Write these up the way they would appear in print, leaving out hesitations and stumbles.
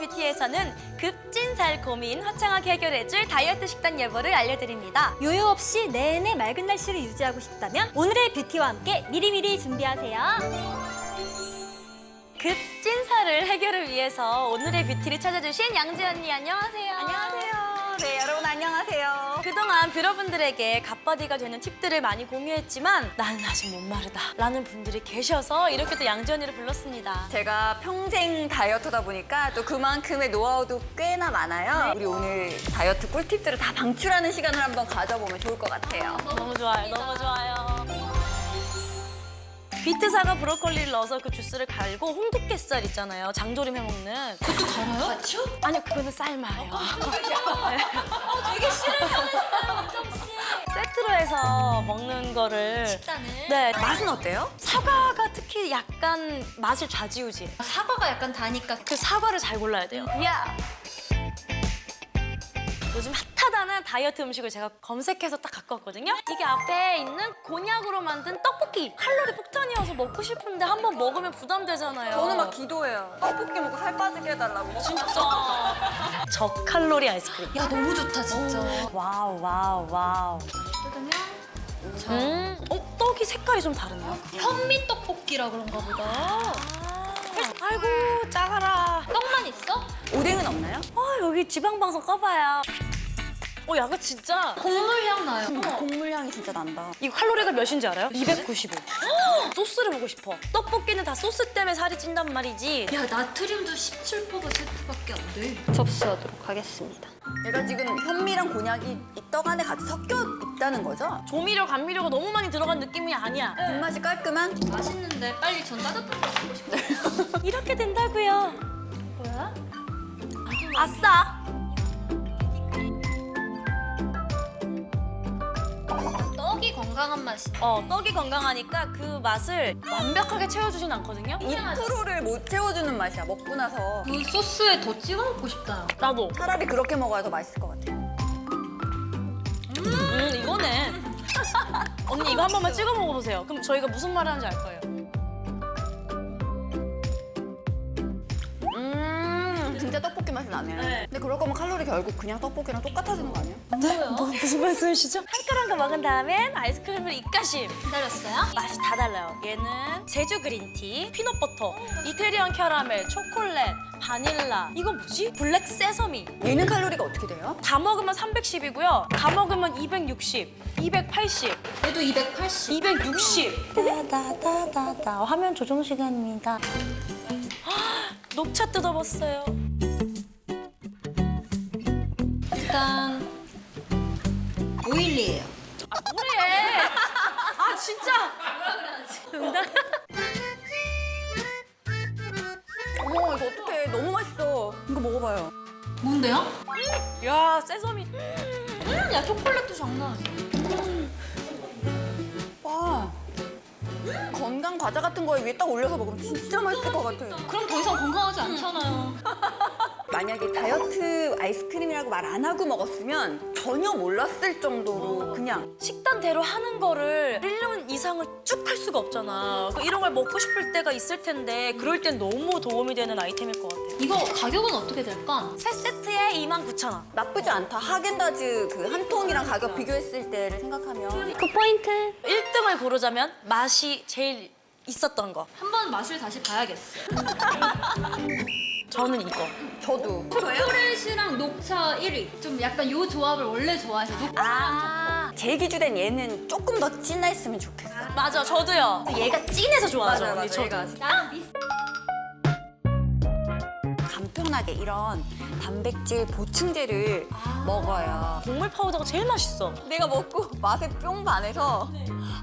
뷰티에서는 급진살 고민 화창하게 해결해줄 다이어트 식단 예보를 알려드립니다. 요요 없이 내내 맑은 날씨를 유지하고 싶다면 오늘의 뷰티와 함께 미리미리 준비하세요. 급진살을 해결을 위해서 오늘의 뷰티를 찾아주신 양지 언니 안녕하세요. 안녕하세요. 네, 여러분 안녕하세요. 그동안 뷰러분들에게 갓바디가 되는 팁들을 많이 공유했지만 나는 아직 못 마르다 라는 분들이 계셔서 이렇게 또 양지 언니를 불렀습니다. 제가 평생 다이어트다 보니까 또 그만큼의 노하우도 꽤나 많아요. 우리 오늘 다이어트 꿀팁들을 다 방출하는 시간을 한번 가져보면 좋을 것 같아요. 너무 좋아요. 너무 좋아요. 비트 사과 브로콜리를 넣어서 그 주스를 갈고 홍두깨살 있잖아요. 장조림 해먹는. 그것도 달아요? 맞죠? 아니요, 그거는 삶아요. 되게 싫어하는 세트로 해서 먹는 거를. 식단을. 네. 맛은 어때요? 사과가 특히 약간 맛을 좌지우지해. 사과가 약간 다니까 그 사과를 잘 골라야 돼요. 야! 요즘 핫하다는 다이어트 음식을 제가 검색해서 딱 갖고 왔거든요. 이게 앞에 있는 곤약으로 만든 떡볶이. 칼로리 폭탄이어서 먹고 싶은데 한 번 먹으면 부담되잖아요. 저는 막 기도해요. 떡볶이 먹고 살 빠지게 해달라고. 진짜. 저칼로리 아이스크림. 야 너무 좋다 진짜. 와우, 와우, 와우. 뜯으면 떡이 색깔이 좀 다르네요. 현미 떡볶이라 그런가 보다. 아이고, 작아라. 떡만 있어? 오뎅은 없나요? 여기 지방방송 꺼봐요. 약간 진짜. 국물 향 나요. 곡물 향이 진짜 난다. 이거 칼로리가 몇인지 알아요? 295. 소스를 보고 싶어. 떡볶이는 다 소스 때문에 살이 찐단 말이지. 야 나트륨도 17%밖에 안 돼. 접수하도록 하겠습니다. 얘가 지금 현미랑 곤약이 이 떡 안에 같이 섞여 있다는 거죠? 조미료, 감미료가 너무 많이 들어간 느낌이 아니야. 입맛이 깔끔한? 맛있는데 빨리 전 따뜻한 거 먹고 싶어요. 이렇게 된다고요. 뭐야? 아싸. 떡이 건강한 맛이. 떡이 건강하니까 그 맛을 완벽하게 채워주진 않거든요. 2%를 못 채워주는 맛이야, 먹고 나서. 그 소스에 더 찍어 먹고 싶다. 나도. 차라리 그렇게 먹어야 더 맛있을 것 같아요. 이거네. 언니 이거 한 번만 찍어 먹어보세요. 그럼 저희가 무슨 말 하는지 알 거예요. 진짜 떡볶이 맛이 나네요. 네. 근데 그럴 거면 칼로리 결국 그냥 떡볶이랑 똑같아지는 거 아니야? 무슨 말씀이시죠? 칼칼한 거 먹은 다음엔 아이스크림을 입가심. 기다렸어요? 맛이 다 달라요. 얘는 제주 그린티, 피넛버터, 이태리안 캐러멜, 초콜릿, 바닐라. 이거 뭐지? 블랙 세서미. 얘는 칼로리가 어떻게 돼요? 다 먹으면 310이고요. 다 먹으면 260, 280, 얘도 280. 260. 다다다다다. 화면 조정 시간입니다. 녹차 뜯어봤어요. 일단 오일리예요. 뭐래? 진짜. 어머, 이거 어떡해. 너무 맛있어. 이거 먹어봐요. 뭔데요? 야, 세서미. 야 초콜릿도 장난 아니야. 와. 건강 과자 같은 거에 위에 딱 올려서 먹으면 진짜 맛있을 것 같아. 그럼 더 이상 건강하지 않잖아요. 만약에 다이어트 아이스크림이라고 말 안 하고 먹었으면 전혀 몰랐을 정도로 그냥 식단대로 하는 거를 1년 이상을 쭉 할 수가 없잖아. 이런 걸 먹고 싶을 때가 있을 텐데 그럴 땐 너무 도움이 되는 아이템일 것 같아요. 이거 가격은 어떻게 될까? 세 세트에 29,000원. 나쁘지 않다. 하겐다즈 그 한 통이랑 가격 비교했을 때를 생각하면 그 포인트. 1등을 고르자면 맛이 제일 있었던 거. 한번 맛을 다시 봐야겠어요. 저는 이거. 저도. 초콜릿이랑 녹차 1위. 좀 약간 요 조합을 원래 좋아해서 녹차랑 제 기준엔 얘는 조금 더 진했으면 좋겠어. 맞아, 저도요. 얘가 찐해서 좋아하죠, 맞아요, 언니. 맞아요. 저도. 얘가 나는 미스. 간편하게 이런 단백질 보충제를 먹어요. 곡물 파우더가 제일 맛있어. 내가 먹고 맛에 뿅 반해서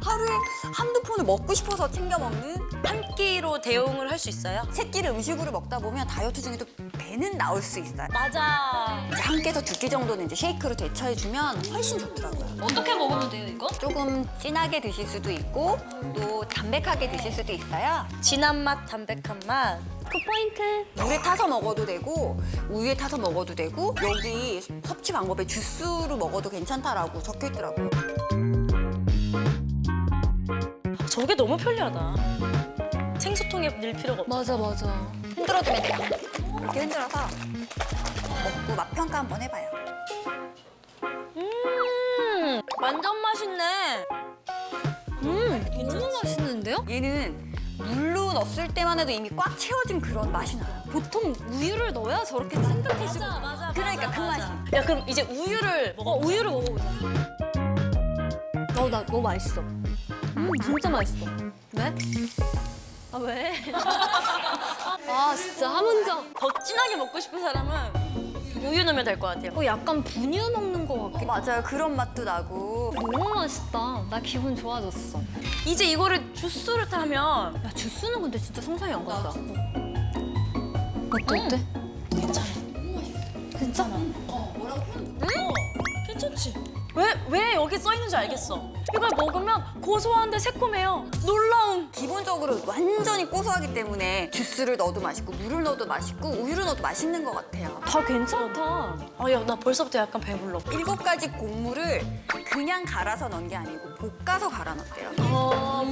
하루에 한두 폰을 먹고 싶어서 챙겨 먹는 한 끼로 대용을 할 수 있어요? 세 끼를 음식으로 먹다 보면 다이어트 중에도 배는 나올 수 있어요. 맞아. 이제 한 끼에서 두 끼 정도는 이제 쉐이크로 대처해주면 훨씬 좋더라고요. 어떻게 먹으면 돼요 이거? 조금 진하게 드실 수도 있고 또 담백하게 드실 수도 있어요. 진한 맛, 담백한 맛. 그 포인트. 물에 타서 먹어도 되고 우유에 타서 먹어도 되고 여기 섭취 방법에 주스로 먹어도 괜찮다라고 적혀 있더라고요. 저게 너무 편리하다. 생수통에 넣을 필요가 없어. 맞아. 흔들어주면 돼요. 이렇게 흔들어서 먹고 맛 평가 한번 해봐요. 완전 맛있네. 너무 맛있는데요? 얘는 물로 넣었을 때만 해도 이미 꽉 채워진 그런 맛이 나요. 보통 우유를 넣어야 저렇게 찐득해지고. 맞아. 그러니까 그 맛이. 야 그럼 이제 우유를 먹어. 우유를 먹어보자. 나 너무 맛있어. 진짜 맛있어. 왜? 아 왜? 아 진짜 함은정. 더 진하게 먹고 싶은 사람은 우유 넣으면 될 것 같아요. 약간 분유 먹는 거 같긴. 맞아요. 그런 맛도 나고. 너무 맛있다. 나 기분 좋아졌어. 이제 이거를 주스를 타면 야 주스는 근데 진짜 상상이 안 간다. 어때? 괜찮아. 진짜? 괜찮지? 왜 여기 써 있는지 알겠어. 이걸 먹으면 고소한데 새콤해요. 놀라운. 기본적으로 완전히 고소하기 때문에 주스를 넣어도 맛있고 물을 넣어도 맛있고 우유를 넣어도 맛있는 것 같아요. 다 괜찮다. 야, 나 벌써부터 약간 배불러. 7가지 곡물을 그냥 갈아서 넣은 게 아니고 볶아서 갈아 넣었대요.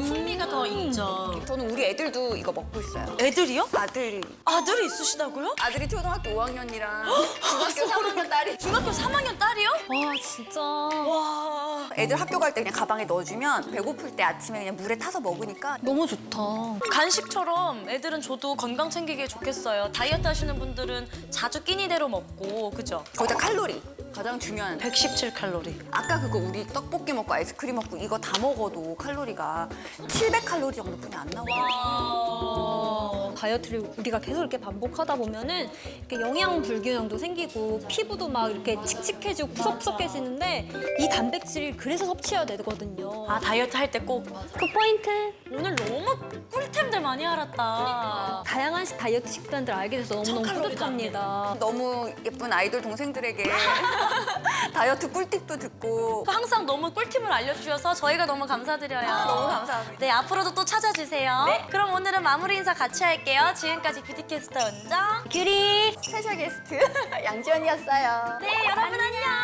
풍미가 더 있죠. 저는 우리 애들도 이거 먹고 있어요. 애들이요? 아들이 있으시다고요? 아들이 초등학교 5학년이랑 중학교 3학년 딸이 중학교 3학년 딸이요? 와 진짜. 와. 애들 학교 갈 때 그냥 가방에 넣어주면 배고플 때 아침에 그냥 물에 타서 먹으니까 너무 좋다. 간식처럼 애들은 줘도 건강 챙기기에 좋겠어요. 다이어트 하시는 분들은 자주 끼니대로 먹고, 그죠? 거기다 칼로리 가장 중요한 117칼로리. 아까 그거 우리 떡볶이 먹고 아이스크림 먹고 이거 다 먹어도 칼로리가 700칼로리 정도뿐이 안 나오거든요. 다이어트를 우리가 계속 이렇게 반복하다 보면은 이렇게 영양 불균형도 생기고 피부도 막 이렇게 칙칙해지고 푸석푸석해지는데 이 단백질을 그래서 섭취해야 되거든요. 아, 다이어트 할 때 꼭. 그 포인트. 오늘 너무 꿀템들 많이 알았다. 다양한 다이어트 식단들 알게 돼서 너무너무 1000칼로리도 뿌듯합니다. 너무 예쁜 아이돌 동생들에게 다이어트 꿀팁도 듣고 항상 너무 꿀팁을 알려주셔서 저희가 너무 감사드려요. 너무 감사합니다. 네, 앞으로도 또 찾아주세요. 네. 그럼 오늘은 마무리 인사 같이 할게요. 지금까지 뷰티캐스터 은정. 규리. 스페셜 게스트 양지연이었어요. 네, 여러분 안녕.